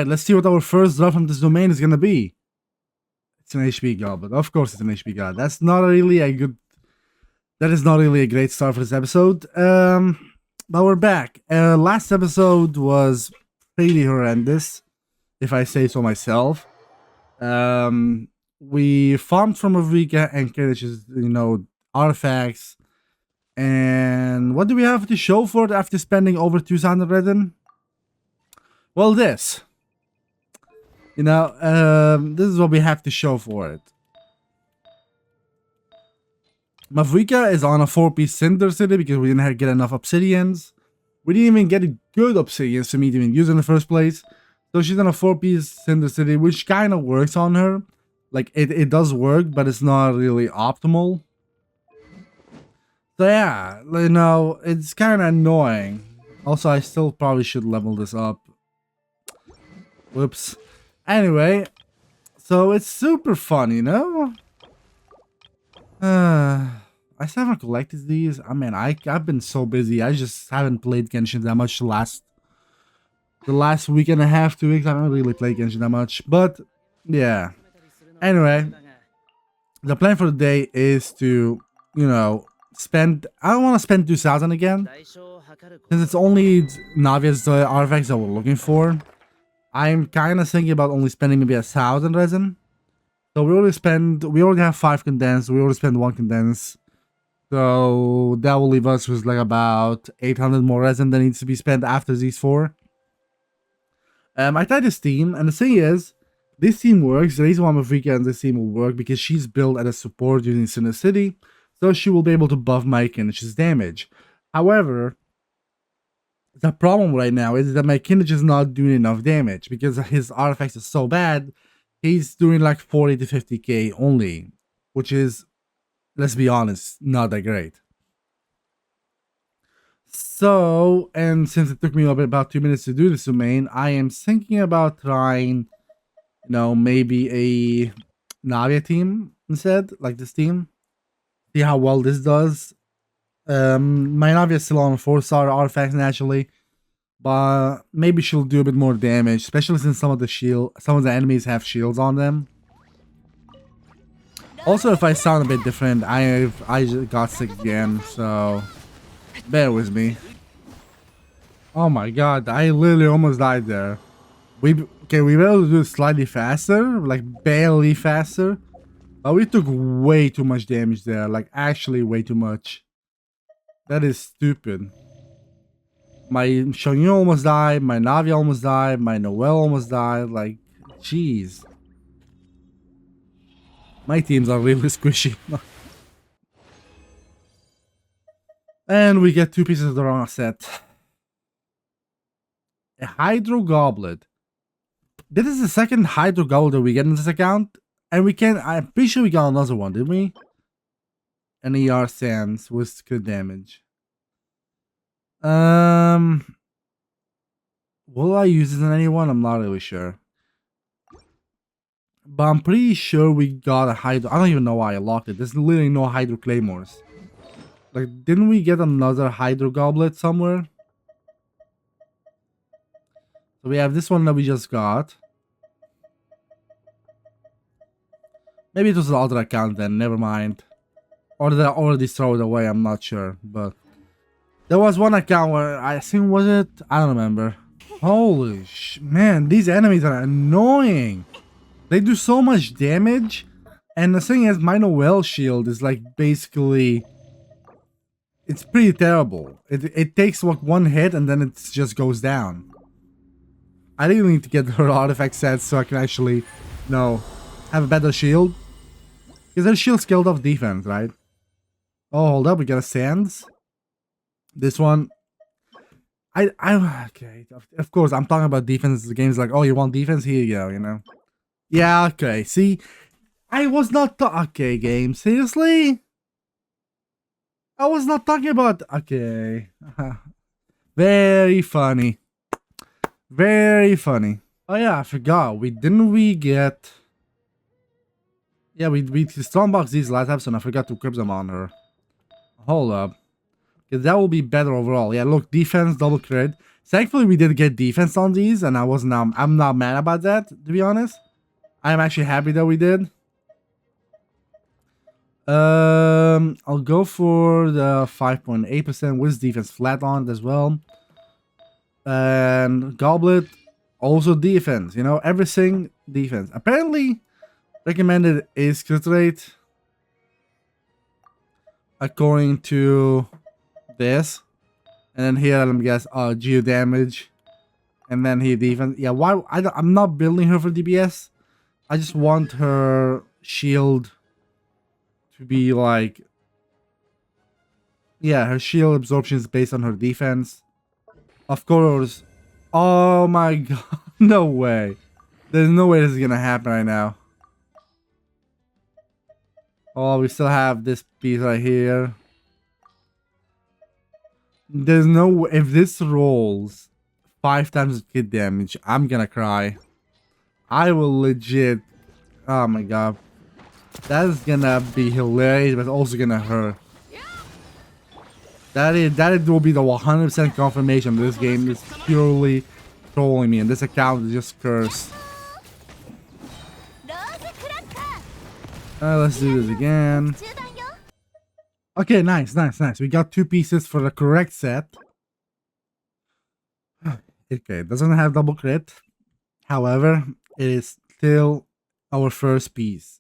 Alright, let's see what our first drop from this domain is gonna be. It's an HP goblin. Of course it's an HP god. That is not really a great start for this episode. But we're back. Last episode was pretty horrendous, if I say so myself. We farmed from Navia and which is, artifacts. And what do we have to show for it after spending over 2,000 resin? Well, this. This is what we have to show for it. Navia is on a 4-piece cinder city because we didn't get enough obsidians. We didn't even get good obsidians for me to even use in the first place. So she's on a 4-piece cinder city, which kind of works on her. Like, it does work, but it's not really optimal. So yeah, it's kind of annoying. Also, I still probably should level this up. Whoops. Anyway, so it's super fun, I still haven't collected these. I mean, I've been so busy. I just haven't played Genshin that much the last week and a half, 2 weeks. I haven't really played Genshin that much. But, yeah. Anyway, the plan for the day is to, spend... I don't want to spend 2,000 again. Since it's only Navia's artifacts that we're looking for. I'm kind of thinking about only spending maybe 1,000 resin. So we already have 5 condensed. We already spent 1 condensed. So that will leave us with like about 800 more resin that needs to be spent after these 4. I tried this team, and the thing is, this team works. The reason why Navia and this team will work because she's built as a support using Cinder City, so she will be able to buff my Kinnich's damage. However, the problem right now is that my Kinnich is not doing enough damage because his artifacts are so bad. He's doing like 40 to 50k only, which is, let's be honest, not that great. So, and since it took me about 2 minutes to do this domain, I am thinking about trying, maybe a Navia team instead, like this team. See how well this does. My Navia is still on 4-star artifacts naturally, but maybe she'll do a bit more damage, especially since some of the enemies have shields on them. Also, if I sound a bit different, I just got sick again, so bear with me. Oh my god, I literally almost died there. We were able to do it slightly faster, like barely faster, but we took way too much damage there, like actually way too much. That is stupid. My Shangyu almost died, my Navia almost died, my Noelle almost died, like, jeez. My teams are really squishy. And we get 2 pieces of the wrong set. A Hydro Goblet. This is the second Hydro Goblet that we get in this account. And I'm pretty sure we got another one, didn't we? An ER Sands with good damage. Will I use this on anyone? I'm not really sure. But I'm pretty sure we got a Hydro. I don't even know why I locked it. There's literally no Hydro Claymores. Like, didn't we get another Hydro Goblet somewhere? So we have this one that we just got. Maybe it was the other account then, never mind. Or did I already throw it away? I'm not sure, but... There was one account where, I think, was it? I don't remember. Holy man, these enemies are annoying. They do so much damage. And the thing is, my Noelle shield is like basically... It's pretty terrible. It takes like 1 hit and then it just goes down. I really need to get her artifact sets so I can actually, have a better shield. Because her shield's killed off defense, right? Oh, hold up, we got a Sands. This one. Okay, of course, I'm talking about defense. The game's like, oh, you want defense? Here you go, Yeah, okay, see? I was not okay, game, seriously? I was not talking about... Okay. Very funny. Very funny. Oh yeah, I forgot. Didn't we get... Yeah, we strongbox these last episode and I forgot to equip them on her. Hold up. Because that will be better overall. Yeah, look, defense, double crit. Thankfully, we did get defense on these, and I'm not mad about that, to be honest. I'm actually happy that we did. I'll go for the 5.8% with defense flat on it as well. And Goblet, also defense. You know, everything defense. Apparently, recommended is crit rate according to this. And then here, let me guess, geo damage. And then here, defense. Yeah, why? I'm not building her for DPS. I just want her shield to be like... Yeah, her shield absorption is based on her defense. Of course. Oh my god. No way. There's no way this is gonna happen right now. Oh, we still have this piece right here. There's no... If this rolls 5 times hit damage, I'm gonna cry. I will legit... Oh my god. That is gonna be hilarious, but also gonna hurt. That will be the 100% confirmation this game is purely trolling me, and this account is just cursed. Let's do this again. Okay, nice. We got 2 pieces for the correct set. Okay, it doesn't have double crit. However, it is still our first piece.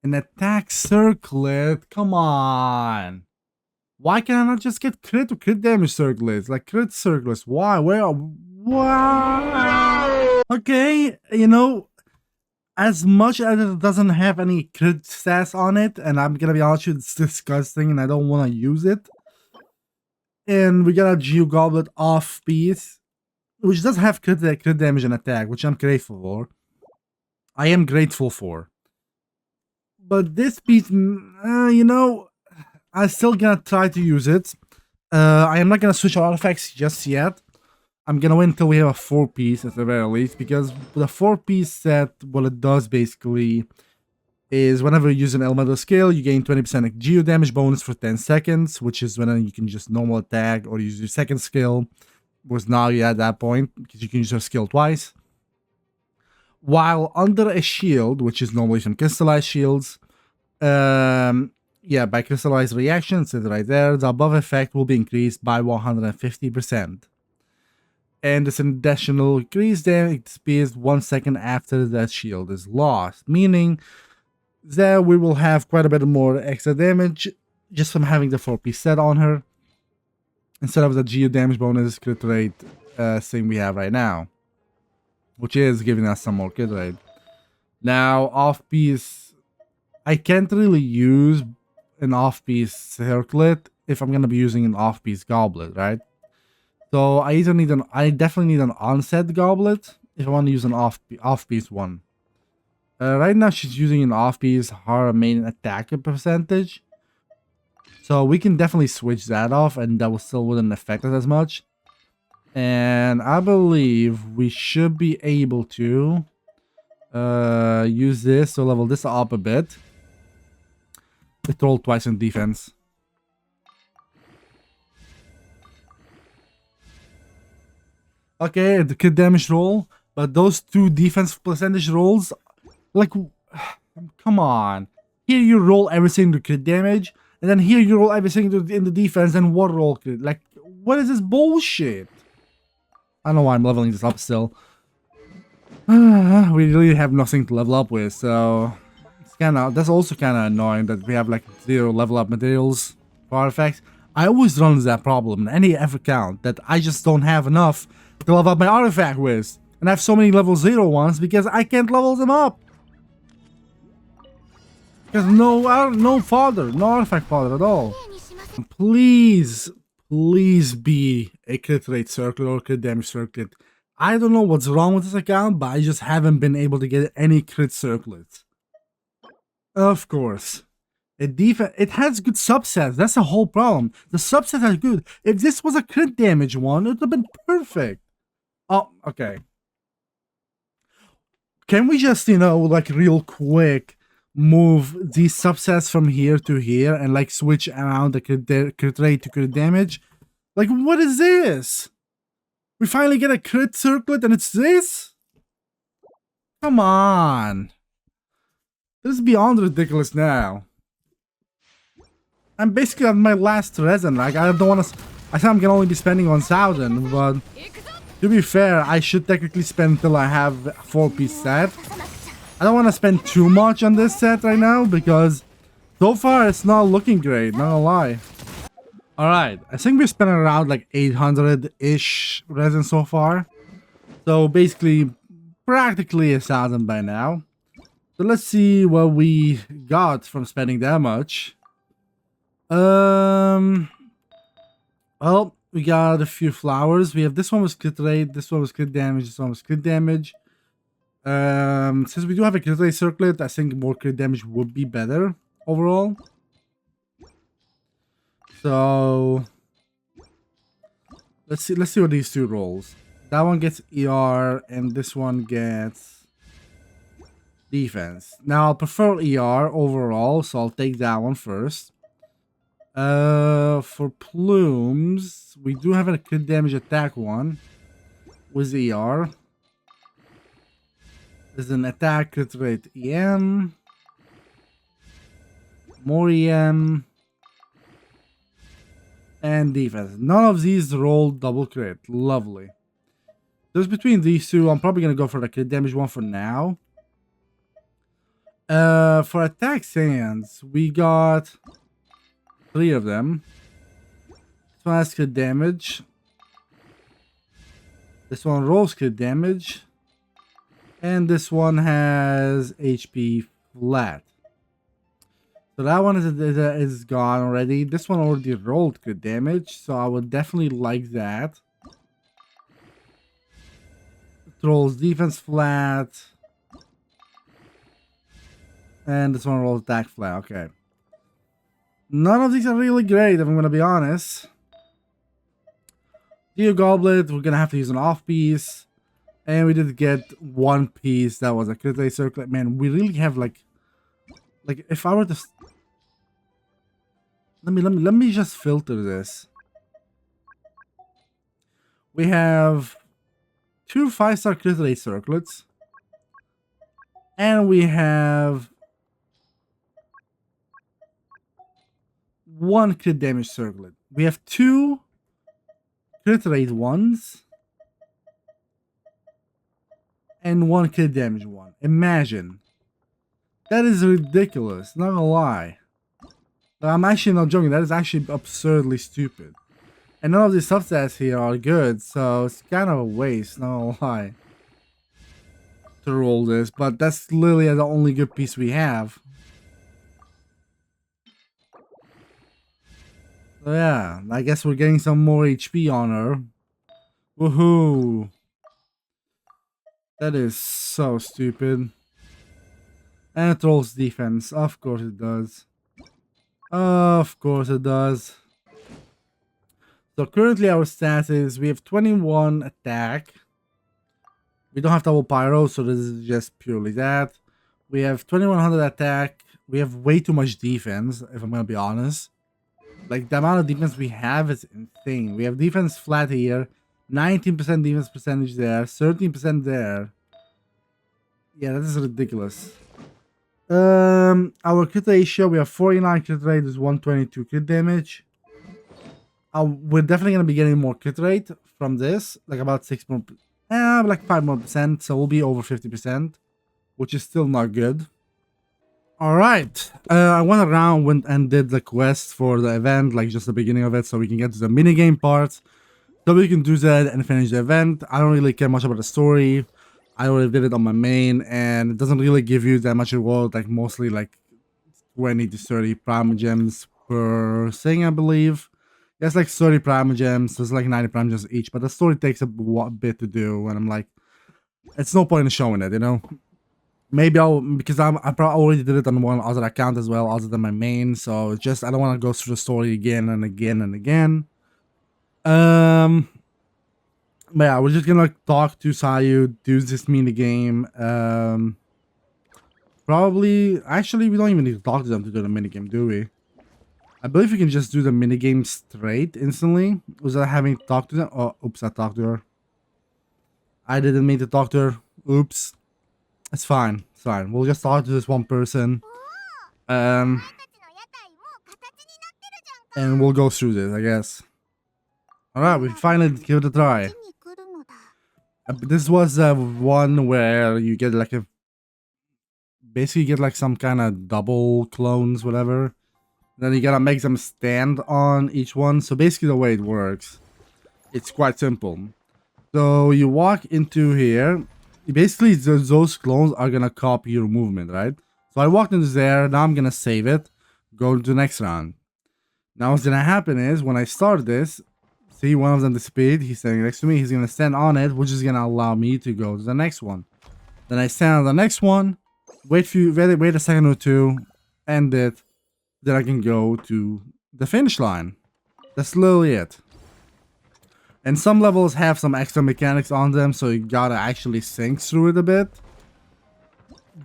An attack circlet? Come on. Why can I not just get crit or crit damage circlets? Like crit circlets. Why? Where? Why? Okay, you know, as much as it doesn't have any crit stats on it, and I'm gonna be honest with you, it's disgusting and I don't want to use it. And we got a Geo Goblet off piece, which does have crit damage and attack, which I'm grateful for. I am grateful for. But this piece, you know, I'm still gonna try to use it. I am not gonna switch artifacts just yet. I'm gonna wait until we have a 4-piece at the very least, because the 4-piece set, what it does basically is whenever you use an elemental skill, you gain 20% geo damage bonus for 10 seconds, which is when you can just normal attack or use your second skill with Navia at that point, because you can use her skill twice. While under a shield, which is normally some crystallized shields, yeah, by crystallized reactions, it's right there, the above effect will be increased by 150%. And this additional increased damage speeds 1 second after that shield is lost, meaning that we will have quite a bit more extra damage just from having the 4-piece set on her, instead of the geo damage bonus crit rate thing we have right now, which is giving us some more crit rate. Now, off-piece, I can't really use an off-piece circlet if I'm going to be using an off-piece goblet, right? So I definitely need an onset goblet if I want to use an off-piece one. Right now she's using an off-piece her main attack percentage. So we can definitely switch that off and that will still wouldn't affect us as much. And I believe we should be able to use this to level this up a bit. It rolled twice in defense. Okay, the crit damage roll, but those 2 defense percentage rolls, like, come on. Here you roll everything to crit damage, and then here you roll everything in the defense, and what roll crit? Like, what is this bullshit? I don't know why I'm leveling this up still. We really have nothing to level up with, so that's also kind of annoying that we have like 0 level up materials for artifacts. I always run into that problem in any account, that I just don't have enough to level up my artifact with, and I have so many level 0 ones because I can't level them up. Because no artifact fodder at all. Please be a crit rate circlet or crit damage circlet. I don't know what's wrong with this account, but I just haven't been able to get any crit circlets. Of course. It has good subsets. That's the whole problem. The subsets are good. If this was a crit damage one, it would have been perfect. Oh, okay. Can we just, you know, like real quick move these subsets from here to here and like switch around the crit rate to crit damage? Like, what is this? We finally get a crit circlet and it's this? Come on. This is beyond ridiculous now. I'm basically at my last resin. Like, I don't want to... I think I'm gonna only be spending 1,000, but... To be fair, I should technically spend till I have a 4-piece set. I don't want to spend too much on this set right now, because... So far, it's not looking great, not gonna lie. Alright, I think we're spending around like 800-ish resin so far. So basically, practically 1,000 by now. So let's see what we got from spending that much. Well, we got a few flowers. We have this one was crit rate, this one was crit damage, this one was crit damage. Since we do have a crit rate circlet, I think more crit damage would be better overall. So let's see what these two rolls. That one gets ER and this one gets defense. Now I'll prefer ER overall, so I'll take that one first. For plumes, we do have a crit damage attack one with ER. There's an attack crit rate EM, more EM, and defense. None of these roll double crit. Lovely. Just between these two, I'm probably gonna go for the crit damage one for now. For attack sands, we got 3 of them. This one has crit damage. This one rolls crit damage. And this one has HP flat. So that one is gone already. This one already rolled crit damage, so I would definitely like that. It rolls defense flat. And this one rolls attack flat, okay. None of these are really great, if I'm going to be honest. Geo Goblet, we're going to have to use an off piece. And we did get 1 piece that was a crit rate circlet. Man, we really have like if I were to... Let me just filter this. We have 2 5-star crit rate circlets. And we have 1 crit damage circlet. We have 2 crit rate ones and 1 crit damage one. Imagine. That is ridiculous, not gonna lie. I'm actually not joking, that is actually absurdly stupid. And none of these substats here are good, so it's kind of a waste, not gonna lie, to roll this. But that's literally the only good piece we have. So yeah, I guess we're getting some more HP on her. Woohoo! That is so stupid. And it rolls defense. Of course it does. Of course it does. So currently our stats is we have 21 attack. We don't have double pyro, so this is just purely that. We have 2100 attack. We have way too much defense, if I'm gonna be honest. Like, the amount of defense we have is insane. We have defense flat here, 19% defense percentage there, 13% there. Yeah, that is ridiculous. Our crit ratio, we have 49 crit rate, is 122 crit damage. We're definitely gonna be getting more crit rate from this, like about 6 more, like 5 more percent, so we'll be over 50%, which is still not good. Alright, I went around and did the quest for the event, like just the beginning of it, so we can get to the minigame part. So we can do that and finish the event. I don't really care much about the story. I already did it on my main, and it doesn't really give you that much reward, like mostly like 20 to 30 prime gems per thing, I believe. It's like 30 prime gems, so it's like 90 prime gems each, but the story takes a bit to do, and I'm like, it's no point in showing it, you know? Maybe because I probably already did it on one other account as well, other than my main, so it's just, I don't want to go through the story again and again and again. But yeah, we're just gonna talk to Sayu, do this mini game. Probably, actually, we don't even need to talk to them to do the mini game, do we? I believe we can just do the mini game straight instantly without having to talk to them. Oh, oops, I talked to her. I didn't mean to talk to her. Oops. It's fine. It's fine. We'll just talk to this one person. And we'll go through this, I guess. Alright, we finally give it a try. This was one where you get like a... Basically, you get like some kind of double clones, whatever. Then you gotta make them stand on each one. So basically the way it works, it's quite simple. So you walk into here. Basically, those clones are gonna copy your movement, right? So I walked into there. Now I'm gonna save it. Go to the next round. Now what's gonna happen is when I start this, see one of them disappeared. He's standing next to me. He's gonna stand on it, which is gonna allow me to go to the next one. Then I stand on the next one. Wait a second or two. End it. Then I can go to the finish line. That's literally it. And some levels have some extra mechanics on them, so you gotta actually think through it a bit.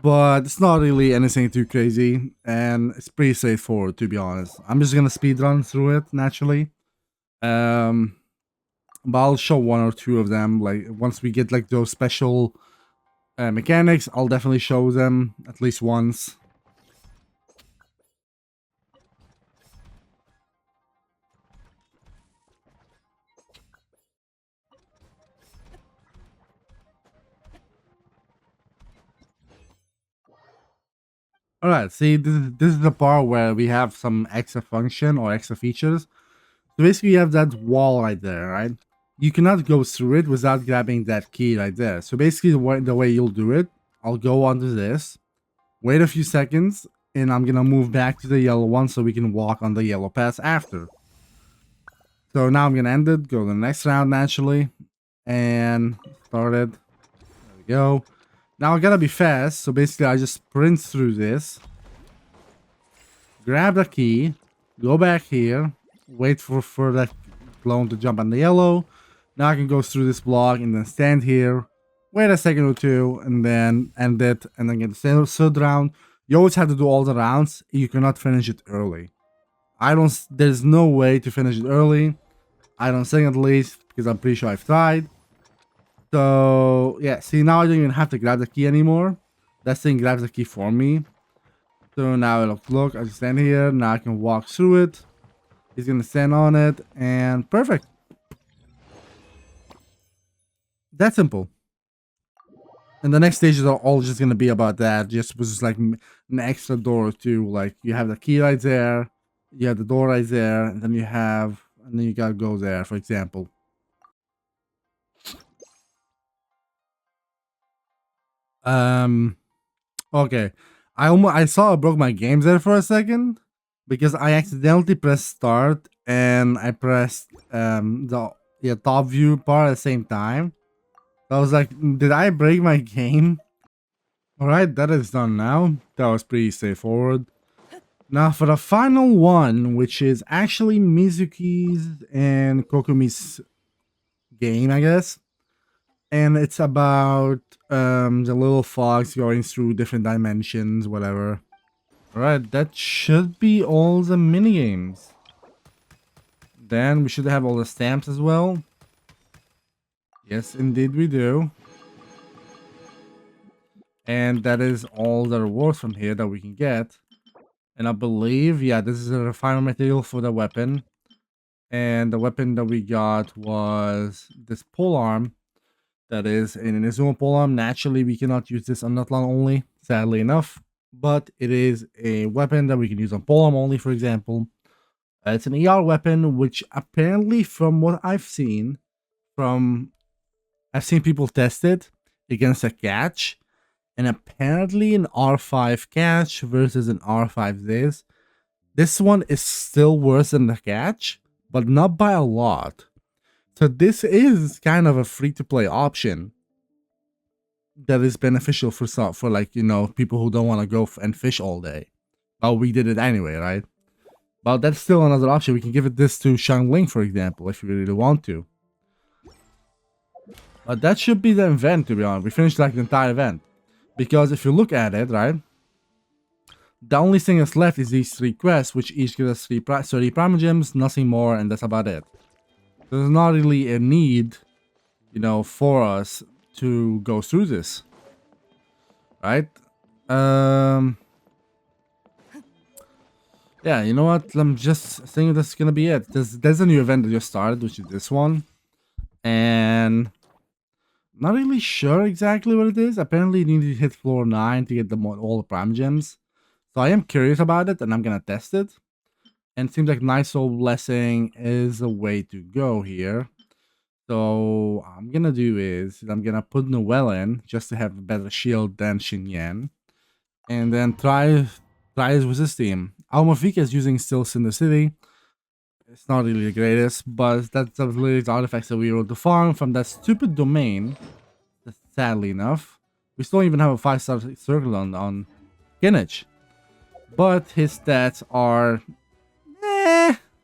But it's not really anything too crazy, and it's pretty straightforward, to be honest. I'm just gonna speedrun through it, naturally. But I'll show one or two of them, like, once we get, like, those special mechanics, I'll definitely show them at least once. Alright, see, this is the part where we have some extra function or extra features. So basically you have that wall right there, right? You cannot go through it without grabbing that key right there. So basically the way you'll do it, I'll go onto this, wait a few seconds, and I'm gonna move back to the yellow one so we can walk on the yellow path after. So now I'm gonna end it, go to the next round naturally, and start it. There we go. Now I gotta be fast, so basically I just sprint through this, grab the key, go back here, wait for that clone to jump on the yellow. Now I can go through this block and then stand here, wait a second or two, and then end it, and then get the third round. You always have to do all the rounds. You cannot finish it early. There's no way to finish it early. I don't think, at least, because I'm pretty sure I've tried. So, yeah, see, now I don't even have to grab the key anymore. That thing grabs the key for me. So now, look, I just stand here. Now I can walk through it. He's going to stand on it. And perfect. That simple. And the next stages are all just going to be about that. Just was just like an extra door or two. Like, you have the key right there. You have the door right there. And then you got to go there, for example. Okay. I saw I broke my games there for a second because I accidentally pressed start and I pressed the top view part at the same time. I was like, did I break my game? Alright, that is done now. That was pretty straightforward. Now for the final one, which is actually Mizuki's and Kokumi's game, I guess. And it's about the little fox going through different dimensions, whatever. Alright, that should be all the minigames. Then we should have all the stamps as well. Yes, indeed we do. And that is all the rewards from here that we can get. And I believe, yeah, this is a refinement material for the weapon. And the weapon that we got was this polearm. That is an Inazuma polearm. Naturally, we cannot use this on Nutlon only, sadly enough. But it is a weapon that we can use on polearm only, for example. It's an ER weapon, which apparently, from what I've seen people test it against a catch. And apparently an R5 catch versus an R5 this one is still worse than the catch, but not by a lot. So this is kind of a free-to-play option that is beneficial for like, you know, people who don't want to go and fish all day. But we did it anyway, right? But that's still another option. We can give this to Xiangling, for example, if you really want to. But that should be the event, to be honest. We finished like the entire event. Because if you look at it, right? The only thing that's left is these 3 quests, which each give us 30 Primogems, nothing more, and that's about it. There's not really a need, you know, for us to go through this, right? Um, yeah, you know what? I'm just thinking that's gonna be it. There's a new event that just started, which is this one, and not really sure exactly what it is. Apparently, you need to hit floor 9 to get all the prime gems. So I am curious about it, and I'm gonna test it. And it seems like Night Soul Blessing is a way to go here. So what I'm gonna do is I'm gonna put Noelle in just to have a better shield than Xinyan, and then try with his team. Almafika is using still Cinder City. It's not really the greatest, but that's literally the artifacts that we were to farm from that stupid domain. Sadly enough, we still don't even have a 5-star circle on Kinnage, but his stats are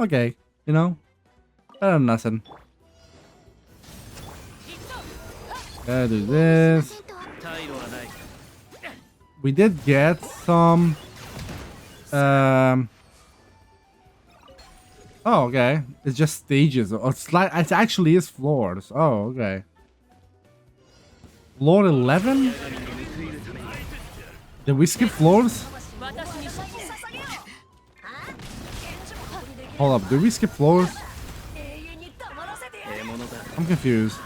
okay, you know, better than nothing. Gotta do this. We did get some. Oh, okay. It's just stages. Oh, it actually is floors. Oh, okay. Floor 11? Did we skip floors? Hold up. Did we skip floors? I'm confused.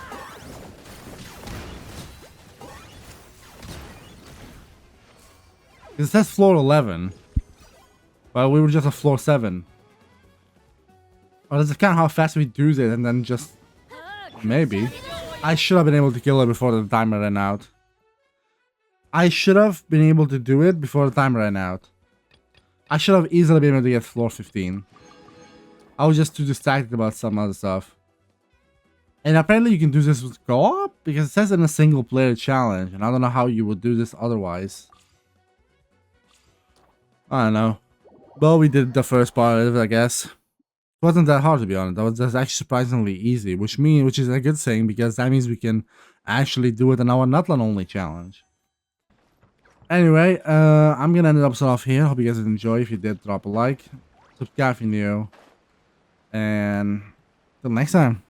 It says floor 11. But we were just at floor 7. Or is it kind of how fast we do this and then just... Maybe. I should have been able to kill her before the timer ran out. I should have been able to do it before the timer ran out. I should have easily been able to get floor 15. I was just too distracted about some other stuff. And apparently you can do this with co-op? Because it says in a single player challenge. And I don't know how you would do this otherwise. I don't know. Well, we did the first part of it, I guess. It wasn't that hard, to be honest. That was just actually surprisingly easy, which is a good thing, because that means we can actually do it in our Nutland only challenge. Anyway, I'm gonna end the episode off here. Hope you guys enjoy. If you did, drop a like, subscribe if you're new, and till next time.